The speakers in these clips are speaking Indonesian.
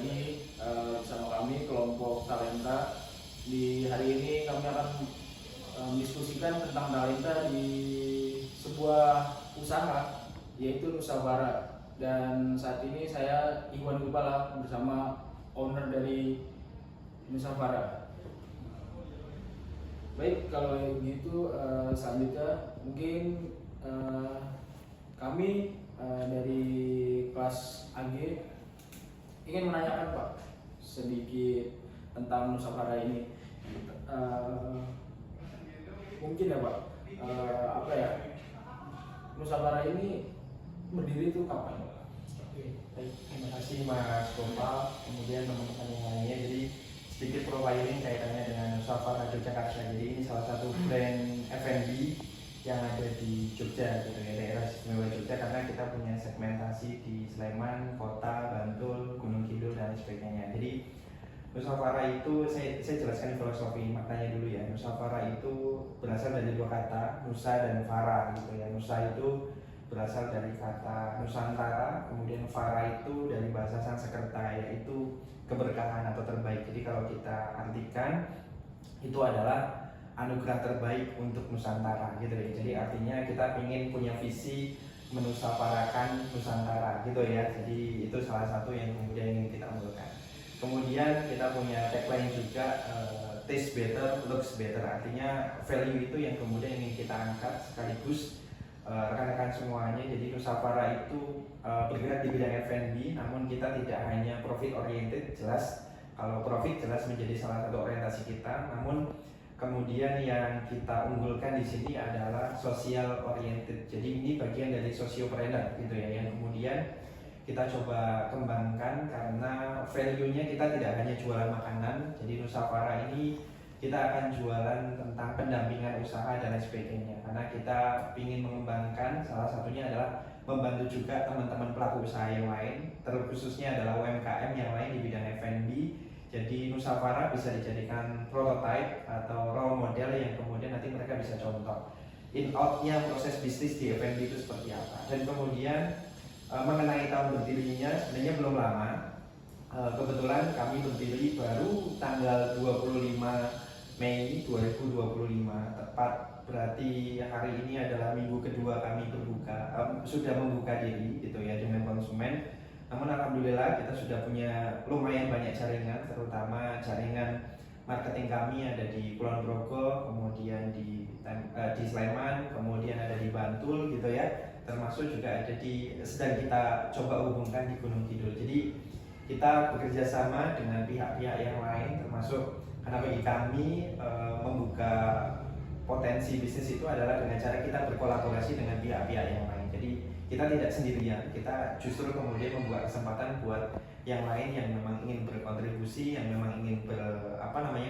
lagi bersama kami kelompok talenta. Di hari ini kami akan mendiskusikan tentang talenta di sebuah usaha yaitu Nusabara. Dan saat ini saya Iwan Gupala bersama owner dari Nusabara. Baik, kalau gitu selanjutnya mungkin kami dari kelas AG ingin menanyakan Pak sedikit tentang Nusabara ini. Mungkin ya Pak, apa ya, Nusabara ini berdiri itu kapan Pak? Baik, terima kasih Mas Gopal, kemudian teman-teman yang lainnya. Jadi sedikit profiling kaitannya dengan Nusabara Yogyakarta. Jadi ini salah satu brand F&B yang ada di Jogja, gitu ya, daerah istimewa Jogja, karena kita punya segmentasi di Sleman, Kota, Bantul, Gunung Kidul dan sebagainya. Jadi Nusabara itu saya jelaskan filosofi maknanya dulu ya. Nusabara itu berasal dari dua kata, Nusa dan Fara, gitu ya. Nusa itu berasal dari kata Nusantara, kemudian Fara itu dari bahasa Sanskerta, yaitu keberkahan atau terbaik. Jadi kalau kita artikan itu adalah anugerah terbaik untuk Nusantara, gitu ya. Jadi artinya kita ingin punya visi menusaparakan Nusantara, gitu ya. Jadi itu salah satu yang kemudian ingin kita unggulkan. Kemudian kita punya tagline juga, taste better, looks better. Artinya value itu yang kemudian ingin kita angkat sekaligus rekan-rekan semuanya. Jadi Nusabara itu bergerak di bidang F&B, namun kita tidak hanya profit oriented, jelas kalau profit jelas menjadi salah satu orientasi kita, namun kemudian yang kita unggulkan di sini adalah social oriented. Jadi ini bagian dari sociopreneur, gitu ya, yang kemudian kita coba kembangkan karena value-nya kita tidak hanya jualan makanan. Jadi Nusabara ini kita akan jualan tentang pendampingan usaha dan lain sebagainya, karena kita ingin mengembangkan, salah satunya adalah membantu juga teman-teman pelaku usaha yang lain, terkhususnya adalah UMKM yang lain di bidang F&B. Jadi Nusabara bisa dijadikan prototype atau role model yang kemudian nanti mereka bisa contoh in out-nya proses bisnis di F&B itu seperti apa. Dan kemudian mengenai tahun berdirinya, sebenarnya belum lama. Kebetulan kami berdiri baru tanggal 25 Mei 2025, tepat berarti hari ini adalah minggu kedua kami berbuka, sudah membuka diri, gitu ya, dengan konsumen. Namun alhamdulillah kita sudah punya lumayan banyak jaringan, terutama jaringan marketing kami ada di Kulon Progo, kemudian di Sleman, kemudian ada di Bantul, gitu ya, termasuk juga ada sedang kita coba hubungkan di Gunung Kidul. Jadi kita bekerja sama dengan pihak-pihak yang lain, termasuk karena bagi kami membuka potensi bisnis itu adalah dengan cara kita berkolaborasi dengan pihak-pihak yang lain. Jadi kita tidak sendirian, kita justru kemudian membuka kesempatan buat yang lain yang memang ingin berkontribusi, yang memang ingin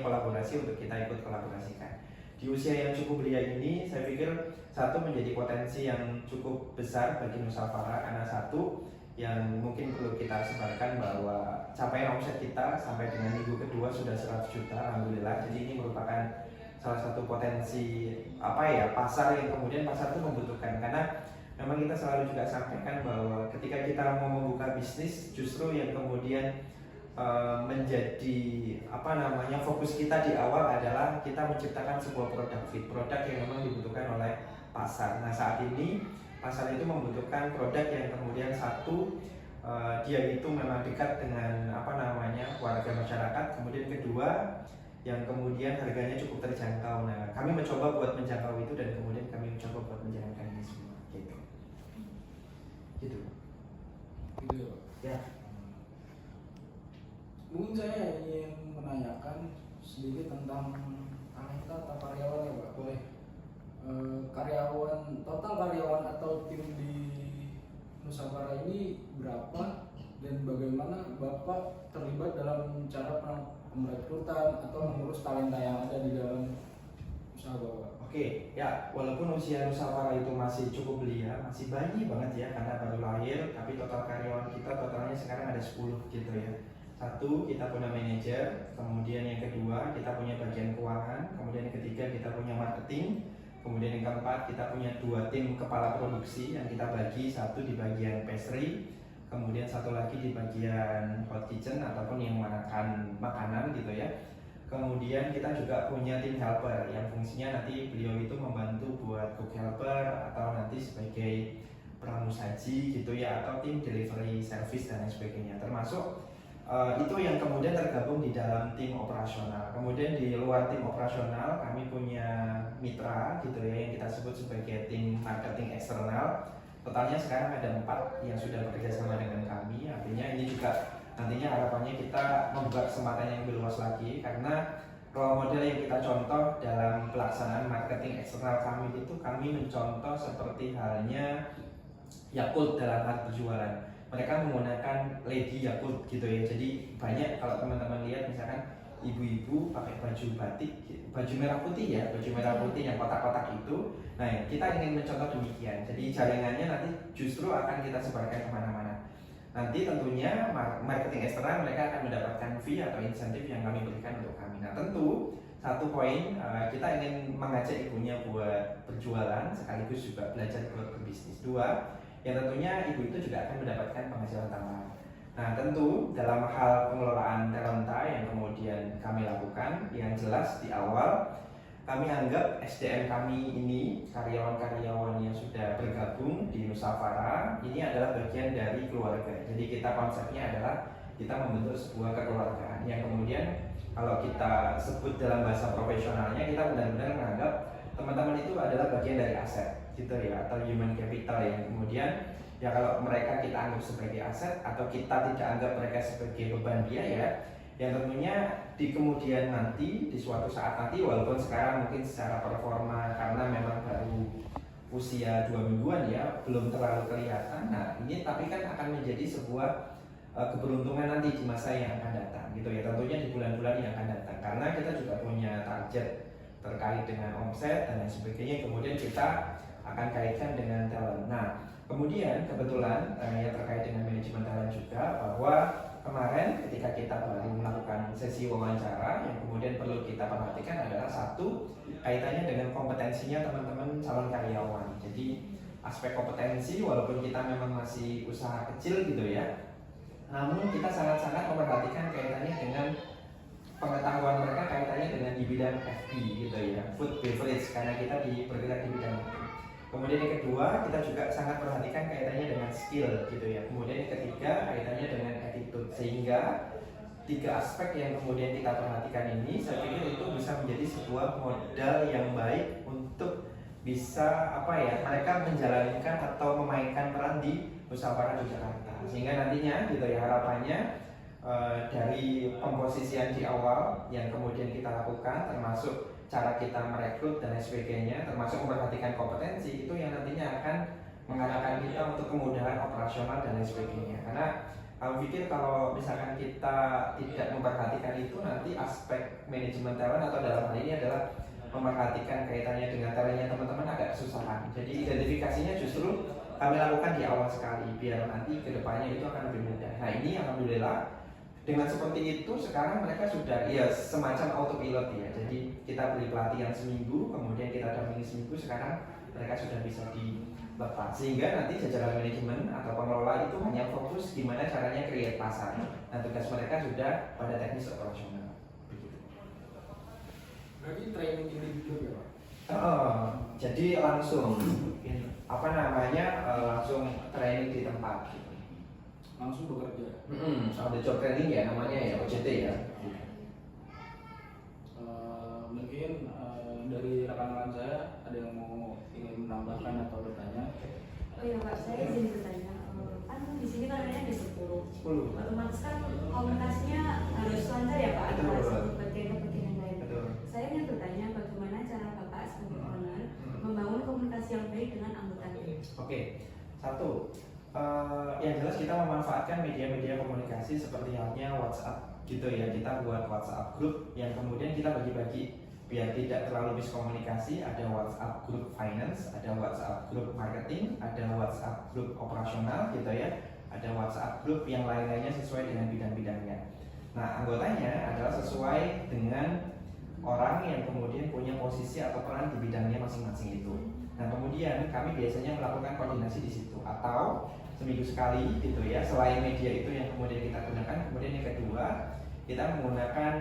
kolaborasi untuk kita ikut kolaborasikan. Di usia yang cukup belia ini, saya pikir satu menjadi potensi yang cukup besar bagi Nusabara, karena satu yang mungkin perlu kita sebarkan bahwa capaian omset kita sampai dengan minggu kedua sudah 100 juta, alhamdulillah. Jadi ini merupakan salah satu potensi pasar yang kemudian pasar itu membutuhkan, karena memang kita selalu juga sampaikan bahwa ketika kita mau membuka bisnis, justru yang kemudian menjadi fokus kita di awal adalah kita menciptakan sebuah produk yang memang dibutuhkan oleh pasar. Nah, saat ini pasar itu membutuhkan produk yang kemudian satu, dia itu memang dekat dengan warga masyarakat, kemudian kedua yang kemudian harganya cukup terjangkau. Nah, kami mencoba buat menjangkau itu dan kemudian kami mencoba buat menjalankan ini semua, gitu ya. Mungkin saya ingin menanyakan sedikit tentang talenta atau karyawan ya Pak, boleh? Total karyawan atau tim di Nusabara ini berapa, dan bagaimana Bapak terlibat dalam cara perekrutan atau mengurus talenta yang ada di dalam usaha Bapak? Oke, ya, walaupun usia Nusabara itu masih cukup belia, masih bayi banget ya, karena baru lahir, tapi total karyawan kita totalnya sekarang ada 10, gitu ya. Satu, kita punya manajer, kemudian yang kedua kita punya bagian keuangan, kemudian yang ketiga kita punya marketing, kemudian yang keempat kita punya 2 tim kepala produksi yang kita bagi, satu di bagian pastry, kemudian satu lagi di bagian hot kitchen ataupun yang makan makanan gitu ya. Kemudian kita juga punya tim helper yang fungsinya nanti beliau itu membantu buat cook helper atau nanti sebagai pramusaji gitu ya, atau tim delivery service dan lain sebagainya. Termasuk itu yang kemudian tergabung di dalam tim operasional. Kemudian di luar tim operasional kami punya mitra gitu ya yang kita sebut sebagai tim marketing eksternal. Totalnya sekarang ada 4 yang sudah bekerja sama dengan kami. Artinya ini juga nantinya harapannya kita membuka kesempatan yang lebih luas lagi, karena role model yang kita contoh dalam pelaksanaan marketing eksternal kami itu kami mencontoh seperti halnya Yakult dalam hal berjualan. Mereka menggunakan Lady Yakult gitu ya. Jadi banyak kalau teman-teman lihat misalkan ibu-ibu pakai baju batik, baju merah putih ya, baju merah putih yang kotak-kotak itu. Nah, kita ingin mencontoh demikian. Jadi jaringannya nanti justru akan kita sebarkan kemana-mana. Nanti tentunya marketing eksternal mereka akan mendapatkan fee atau insentif yang kami berikan untuk kami. Nah, tentu satu poin kita ingin mengajak ibunya buat berjualan sekaligus juga belajar buat berbisnis. 2, yang tentunya ibu itu juga akan mendapatkan penghasilan tambahan. Nah, tentu dalam hal pengelolaan talenta yang kemudian kami lakukan, yang jelas di awal kami anggap SDM kami ini, karyawan-karyawan yang sudah bergabung di Nusafara, ini adalah bagian dari keluarga. Jadi kita konsepnya adalah kita membentuk sebuah kekeluargaan yang kemudian kalau kita sebut dalam bahasa profesionalnya, kita benar-benar menganggap teman-teman itu adalah bagian dari aset gitu ya, atau human capital yang kemudian ya kalau mereka kita anggap sebagai aset atau kita tidak anggap mereka sebagai beban biaya, yang tentunya di kemudian nanti, di suatu saat nanti, walaupun sekarang mungkin secara performa karena memang baru usia 2 mingguan ya, belum terlalu kelihatan. Nah ini tapi kan akan menjadi sebuah keberuntungan nanti di masa yang akan datang gitu ya, tentunya di bulan-bulan yang akan datang, karena kita juga punya target terkait dengan omset dan lain sebagainya, kemudian kita akan kaitkan dengan talent. Nah kemudian kebetulan yang terkait dengan manajemen talent juga, bahwa kemarin ketika kita baru melakukan sesi wawancara, yang kemudian perlu kita perhatikan adalah satu, kaitannya dengan kompetensinya teman-teman calon karyawan. Jadi aspek kompetensi walaupun kita memang masih usaha kecil gitu ya, namun kita sangat-sangat memperhatikan kaitannya dengan pengetahuan mereka, kaitannya dengan di bidang FB gitu ya, food beverage, karena kita bergerak di bidang itu. Kemudian yang kedua, kita juga sangat perhatikan kaitannya dengan skill gitu ya. Kemudian yang ketiga, kaitannya dengan attitude. Sehingga 3 aspek yang kemudian kita perhatikan ini, saya pikir itu bisa menjadi sebuah modal yang baik untuk bisa mereka menjalankan atau memainkan peran di Nusafara Yogyakarta. Sehingga nantinya gitu ya, harapannya dari pemposisian di awal yang kemudian kita lakukan, termasuk cara kita merekrut dan lain sebagainya, termasuk memperhatikan kompetensi, itu yang nantinya akan mengarahkan kita untuk kemudahan operasional dan lain sebagainya. Karena kami pikir kalau misalkan kita tidak memperhatikan itu, nanti aspek manajemen talent atau dalam hal ini adalah memperhatikan kaitannya dengan talentnya teman-teman agak kesusahan. Jadi identifikasinya justru kami lakukan di awal sekali, biar nanti kedepannya itu akan lebih mudah. Nah ini alhamdulillah dengan seperti itu sekarang mereka sudah ya semacam autopilot ya. Jadi kita beri pelatihan seminggu, kemudian kita dampingi seminggu, sekarang mereka sudah bisa dilepas. Sehingga nanti jajaran manajemen atau pengelola itu hanya fokus gimana caranya create pasar. Nah tugas mereka sudah pada teknis operasional. Begitu. Berarti training individu ya Pak? Jadi langsung langsung training di tempat. Langsung bekerja. Ada job training ya namanya ya, OJT ya. Mungkin dari rekan-rekan saya ada yang ingin menambahkan atau bertanya. Oh iya Pak, saya izin bertanya. Kan di sini karena ada 10. Otomatis kan komunikasinya harus lancar ya Pak antara satu bagian ke bagian yang lain. Betul. Saya ingin bertanya bagaimana cara Bapak sebagai owner membangun komunikasi yang baik dengan anggota tim. Oke, satu. Yang jelas kita memanfaatkan media-media komunikasi seperti halnya WhatsApp gitu ya. Kita buat WhatsApp group yang kemudian kita bagi-bagi biar tidak terlalu miskomunikasi. Ada WhatsApp group finance, ada WhatsApp group marketing, ada WhatsApp group operasional gitu ya, ada WhatsApp group yang lain-lainnya sesuai dengan bidang-bidangnya. Nah anggotanya adalah sesuai dengan orang yang kemudian punya posisi atau peran di bidangnya masing-masing itu. Nah kemudian kami biasanya melakukan koordinasi di situ, atau seminggu sekali gitu ya. Selain media itu yang kemudian kita gunakan, kemudian yang kedua kita menggunakan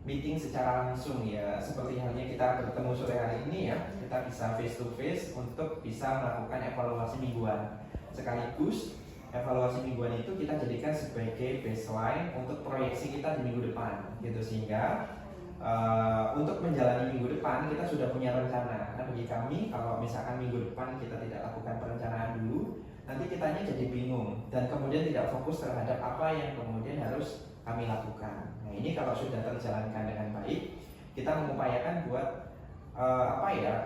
meeting secara langsung ya, seperti halnya kita bertemu sore hari ini ya, kita bisa face to face untuk bisa melakukan evaluasi mingguan. Sekaligus evaluasi mingguan itu kita jadikan sebagai baseline untuk proyeksi kita di minggu depan gitu, sehingga untuk menjalani minggu depan kita sudah punya rencana. Karena bagi kami kalau misalkan minggu depan kita tidak lakukan perencanaan dulu, nanti kitanya jadi bingung dan kemudian tidak fokus terhadap apa yang kemudian harus kami lakukan. Nah ini kalau sudah terjalankan dengan baik, kita mengupayakan buat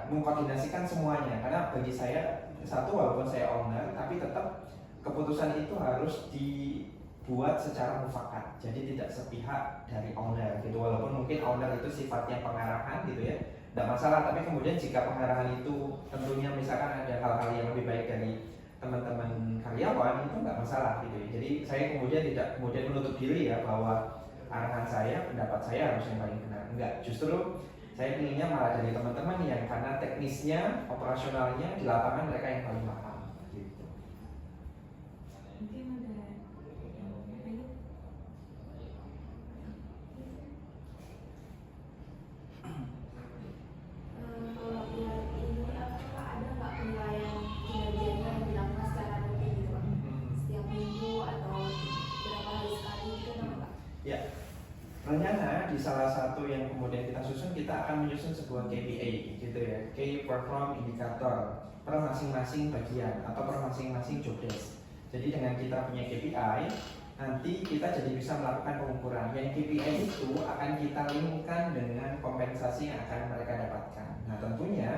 mengkoordinasikan semuanya. Karena bagi saya, satu, walaupun saya owner, tapi tetap keputusan itu harus dibuat secara mufakat, jadi tidak sepihak dari owner gitu. Walaupun mungkin owner itu sifatnya pengarahan gitu ya, tidak masalah. Tapi kemudian jika pengarahan itu tentunya misalkan ada hal-hal yang lebih baik dari teman-teman karyawan, itu nggak masalah gitu ya. Jadi saya kemudian tidak kemudian menutup diri ya bahwa arahan saya, pendapat saya harus yang paling benar. Enggak, justru saya pilihnya malah dari teman-teman yang karena teknisnya, operasionalnya di lapangan mereka yang paling paham gitu. Mungkin ada yang pengen? Kalau buat ini apakah ada nggak penilaian kinerjanya yang dilakukan secara rutin gitu Pak? Setiap minggu atau berapa hari sekali gitu ada nggak Pak? Ya, rencana di salah satu yang kemudian kita susun, kita akan menyusun sebuah KPI gitu ya, Key Perform Indicator per masing-masing bagian atau per masing-masing job desk. Jadi dengan kita punya KPI, nanti kita jadi bisa melakukan pengukuran. Yang KPI itu akan kita linkkan dengan kompensasi yang akan mereka dapatkan. Nah tentunya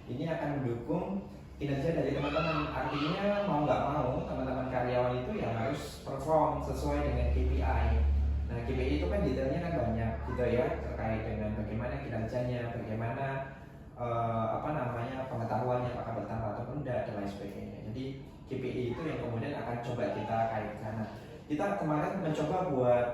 ini akan mendukung kinerja dari teman-teman. Artinya mau nggak mau teman-teman karyawan itu ya harus perform sesuai dengan KPI. Nah KPI itu kan detailnya kan banyak gitu ya, terkait dengan bagaimana kinerjanya, bagaimana pengetahuannya, apakah bertambah atau tidak dan lain sebagainya. Jadi KPI itu yang kemudian akan coba kita kaitkan. Nah, kita kemarin mencoba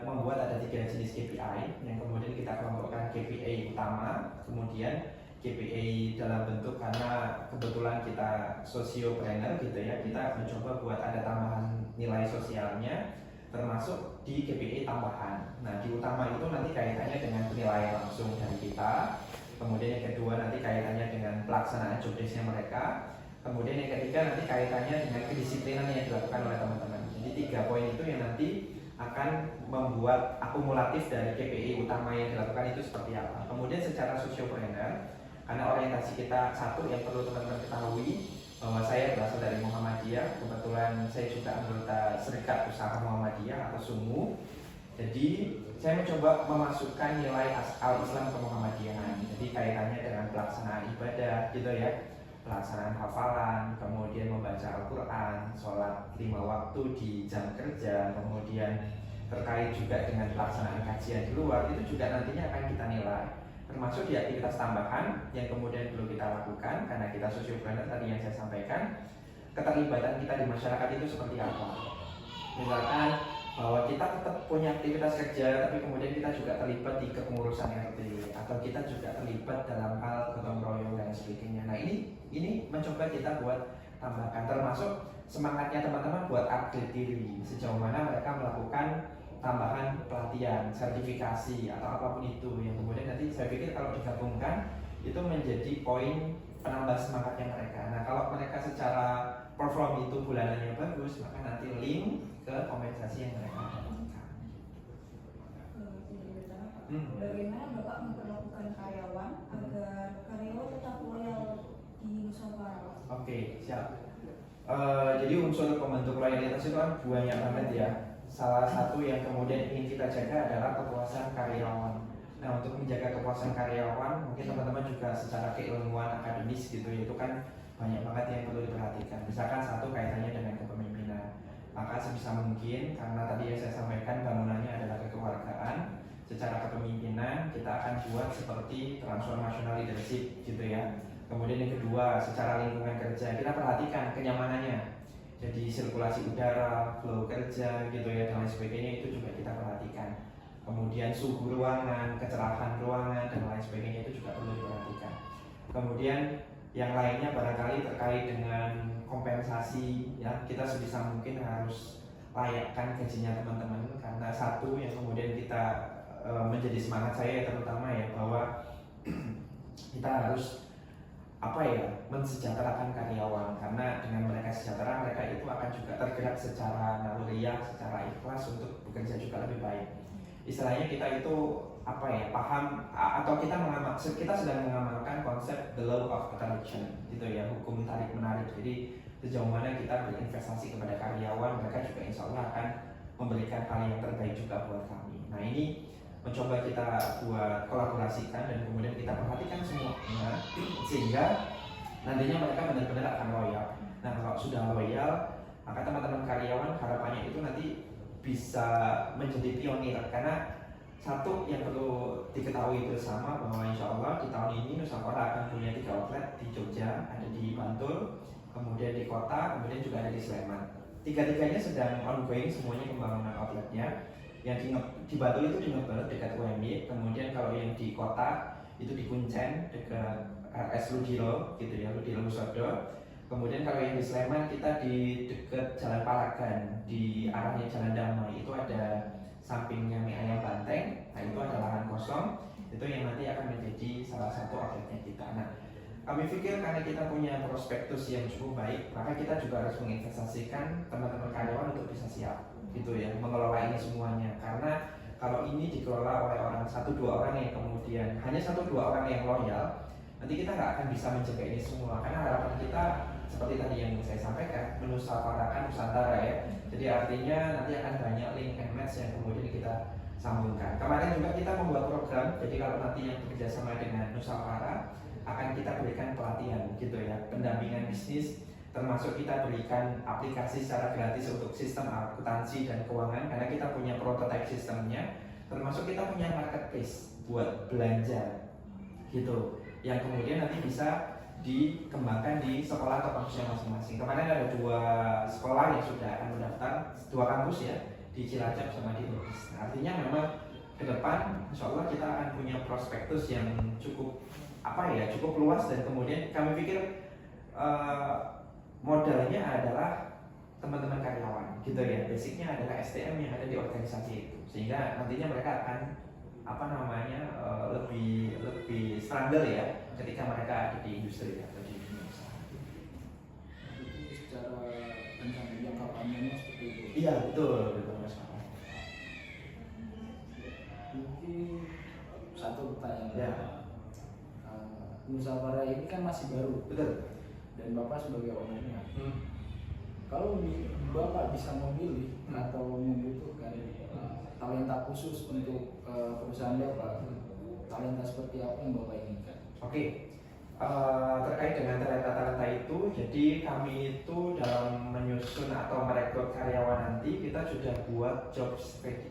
membuat ada 3 jenis KPI yang kemudian kita kelompokkan KPI utama, kemudian KPI dalam bentuk karena kebetulan kita sosiopreneur gitu ya, kita mencoba buat ada tambahan nilai sosialnya termasuk di KPI tambahan. Nah di utama itu nanti kaitannya dengan penilaian langsung dari kita, kemudian yang kedua nanti kaitannya dengan pelaksanaan job desk-nya mereka, kemudian yang ketiga nanti kaitannya dengan kedisiplinan yang dilakukan oleh teman-teman. Jadi 3 poin itu yang nanti akan membuat akumulatif dari KPI utama yang dilakukan itu seperti apa. Kemudian secara sosiopreneur, karena orientasi kita satu yang perlu teman-teman ketahui bahwa saya berasal dari Muhammadiyah, kebetulan saya juga anggota Serikat Usaha Muhammadiyah atau SUMU. Jadi saya mencoba memasukkan nilai al-Islam ke Muhammadiyahan. Jadi kaitannya dengan pelaksanaan ibadah gitu ya, pelaksanaan hafalan, kemudian membaca Al-Quran, sholat 5 waktu di jam kerja, kemudian terkait juga dengan pelaksanaan kajian di luar, itu juga nantinya akan kita nilai. Termasuk di aktivitas tambahan yang kemudian perlu kita lakukan karena kita sosiopreneur tadi yang saya sampaikan, keterlibatan kita di masyarakat itu seperti apa. Misalkan bahwa kita tetap punya aktivitas kerja tapi kemudian kita juga terlibat di kepengurusan RT atau kita juga terlibat dalam hal gotong royong dan sebagainya. Nah ini mencoba kita buat tambahkan, termasuk semangatnya teman-teman buat update diri sejauh mana mereka melakukan tambahan pelatihan, sertifikasi atau apapun itu yang kemudian nanti saya pikir kalau digabungkan itu menjadi poin penambah semangatnya mereka. Nah kalau mereka secara perform itu bulanannya bagus, maka nanti link ke kompensasi yang mereka dapatkan. Bagaimana Bapak memperlakukan karyawan agar karyawan tetap loyal di Nusantara? Oke, siap. Jadi unsur pembentuk loyalitas itu kan banyak banget ya. Salah satu yang kemudian ingin kita jaga adalah kepuasan karyawan. Nah untuk menjaga kepuasan karyawan, mungkin teman-teman juga secara keilmuan akademis gitu, itu kan banyak banget yang perlu diperhatikan. Misalkan satu kaitannya dengan kepemimpinan, maka sebisa mungkin karena tadi yang saya sampaikan bangunannya adalah kekeluargaan, secara kepemimpinan kita akan buat seperti transformational leadership gitu ya. Kemudian yang kedua, secara lingkungan kerja kita perhatikan kenyamanannya. Jadi sirkulasi udara, flow kerja gitu ya dan lain sebagainya itu juga kita perhatikan. Kemudian suhu ruangan, kecerahan ruangan dan lain sebagainya itu juga perlu diperhatikan. Kemudian yang lainnya barangkali terkait dengan kompensasi ya, kita sebisa mungkin harus layakkan gajinya teman-teman, karena satu yang kemudian kita menjadi semangat saya terutama ya, bahwa kita harus mensejahterakan karyawan, karena dengan mereka sejahtera, mereka itu akan juga tergerak secara naluriah, secara ikhlas untuk bekerja juga lebih baik. Istilahnya kita itu paham atau kita sedang mengamalkan konsep the law of attraction gitu ya, hukum tarik menarik. Jadi sejauh mana kita berinvestasi kepada karyawan, mereka juga insya Allah akan memberikan hal yang terbaik juga buat kami. Nah, ini mencoba kita buat kolaborasikan dan kemudian kita perhatikan semuanya sehingga nantinya mereka benar-benar akan loyal. Nah, kalau sudah loyal, maka teman-teman karyawan harapannya itu nanti bisa menjadi pionir, karena satu yang perlu diketahui bersama bahwa insya Allah di tahun ini Nusantara akan punya 3 outlet di Jogja, ada di Bantul, kemudian di kota, kemudian juga ada di Sleman. Tiga-tiganya sedang ongoing semuanya pembangunan outletnya. Yang di Bantul itu di Ngebel dekat UMY, kemudian kalau yang di kota itu di Kuncen dekat RS Ludiro gitu ya, Ludiro Wisodo. Kemudian kalau yang di Sleman kita di dekat Jalan Palagan, di arahnya Jalan Damai, itu ada sampingnya Mie Ayam Banteng. Nah, itu ada lahan kosong, itu yang nanti akan menjadi salah satu outletnya kita. Nah, kami pikir karena kita punya prospektus yang cukup baik, maka kita juga harus menginvestasikan teman-teman karyawan untuk bisa siap gitu ya, mengelola ini semuanya. Karena kalau ini dikelola oleh orang 1-2 orang yang kemudian hanya 1-2 orang yang loyal, nanti kita nggak akan bisa menjaga ini semua. Karena harapan kita seperti tadi yang saya sampaikan, menusafarakan Nusantara ya. Jadi artinya nanti akan banyak link and match yang kemudian kita sambungkan. Kemarin juga kita membuat program, jadi kalau nanti yang bekerja sama dengan Nusantara akan kita berikan pelatihan gitu ya, pendampingan bisnis, termasuk kita berikan aplikasi secara gratis untuk sistem akuntansi dan keuangan, karena kita punya prototype sistemnya, termasuk kita punya marketplace buat belanja gitu, yang kemudian nanti bisa dikembangkan di sekolah atau kampusnya masing-masing. Kemarin ada 2 sekolah yang sudah akan mendaftar, 2 kampus ya, di Cilacap sama di Lubis. Nah, artinya memang ke depan insya Allah kita akan punya prospektus yang cukup cukup luas, dan kemudian kami pikir modalnya adalah teman-teman karyawan gitu ya, basicnya adalah SDM yang ada di organisasi itu, sehingga nantinya mereka akan lebih stronger ya ketika mereka ada di industri atau di dunia usaha. Itu secara rencana jangka panjangnya seperti itu. Iya, betul Mas. Mungkin satu pertanyaan. Ya. Nusantara ini kan masih baru, Betul. dan Bapak sebagai ownernya, kalau Bapak bisa memilih atau membutuhkan talenta khusus untuk perusahaan Bapak, talenta seperti apa yang Bapak inginkan? Oke. Terkait dengan talenta-talenta itu, jadi kami itu dalam menyusun atau merekrut karyawan nanti kita sudah buat job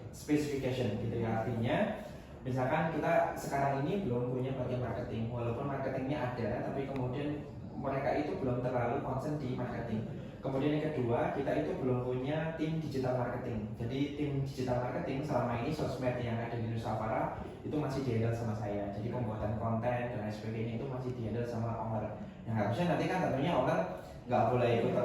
specification gitu ya, artinya misalkan kita sekarang ini belum punya bagian marketing, walaupun marketingnya ada, tapi kemudian mereka itu belum terlalu concern di marketing. Kemudian yang kedua, kita itu belum punya tim digital marketing. Jadi tim digital marketing selama ini sosmed yang ada di Nusantara itu masih dihandle sama saya. Jadi pembuatan konten dan lain sebagainya itu masih dihandle sama owner. Yang harusnya nanti kan tentunya owner nggak boleh ikut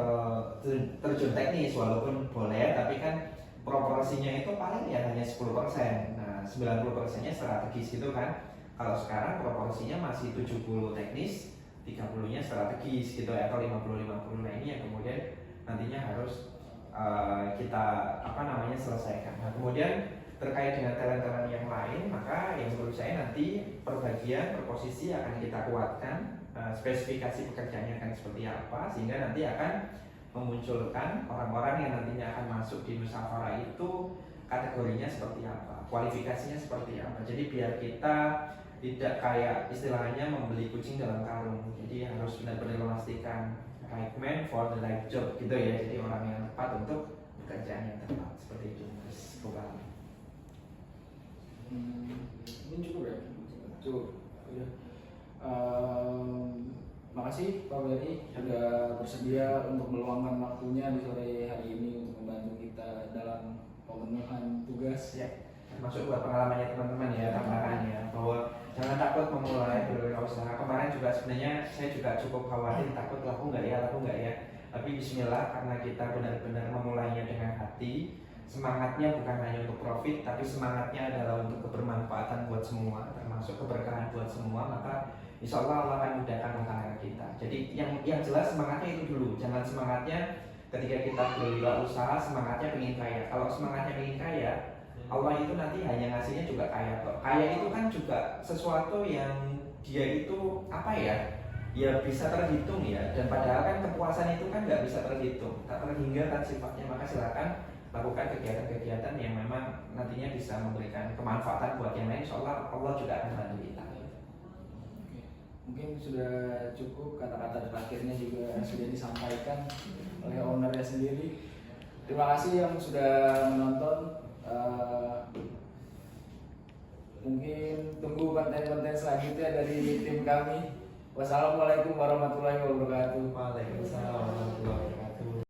terjun teknis, walaupun boleh, tapi kan proporsinya itu paling ya hanya 10%. Nah, 90%-nya strategis gitu kan. Kalau sekarang proporsinya masih 70 teknis, 30-nya strategis gitu ya, atau 50-50. Nah, ini yang kemudian nantinya harus kita selesaikan. Nah, kemudian terkait dengan talent-talent yang lain, maka yang menurut saya nanti per posisi akan kita kuatkan, spesifikasi pekerjaannya akan seperti apa, sehingga nanti akan memunculkan orang-orang yang nantinya akan masuk di Nusantara itu kategorinya seperti apa, kualifikasinya seperti apa. Jadi biar kita tidak kayak istilahnya membeli kucing dalam karung. Jadi harus benar-benar memastikan right man for the right job gitu ya. Jadi orang yang tepat untuk pekerjaan yang tepat, seperti itu Mas Bukal. Ini cukup ya? Cukup. Ya. Makasih Pak Beri sudah bersedia untuk meluangkan waktunya di sore hari ini untuk membantu kita dalam pemenuhan tugas. Ya, termasuk buat pengalamannya teman-teman ya, tambahannya bahwa jangan takut memulai berwirausaha. Kemarin juga sebenarnya saya juga cukup khawatir, takut laku nggak ya. Tapi bismillah, karena kita benar-benar memulainya dengan hati, semangatnya bukan hanya untuk profit, tapi semangatnya adalah untuk kebermanfaatan buat semua, termasuk keberkahan buat semua, maka insya Allah Allah akan mudahkan tangan kita. Jadi yang jelas semangatnya itu dulu, jangan semangatnya ketika kita berwirausaha semangatnya pengen kaya. Kalau semangatnya pengen kaya, Allah itu nanti hanya ngasihnya juga kaya kok. Kaya itu kan juga sesuatu yang dia itu apa ya? Ya bisa terhitung ya, dan padahal kan kepuasan itu kan nggak bisa terhitung, tak terhingga kan sifatnya. Maka silakan lakukan kegiatan-kegiatan yang memang nantinya bisa memberikan kemanfaatan buat yang lain. Insyaallah Allah juga akan bantu kita. Oke. Mungkin sudah cukup, kata-kata terakhirnya juga sudah disampaikan oleh ownernya sendiri. Terima kasih yang sudah menonton. Mungkin tunggu konten-konten selanjutnya dari tim kami. Wassalamualaikum warahmatullahi wabarakatuh.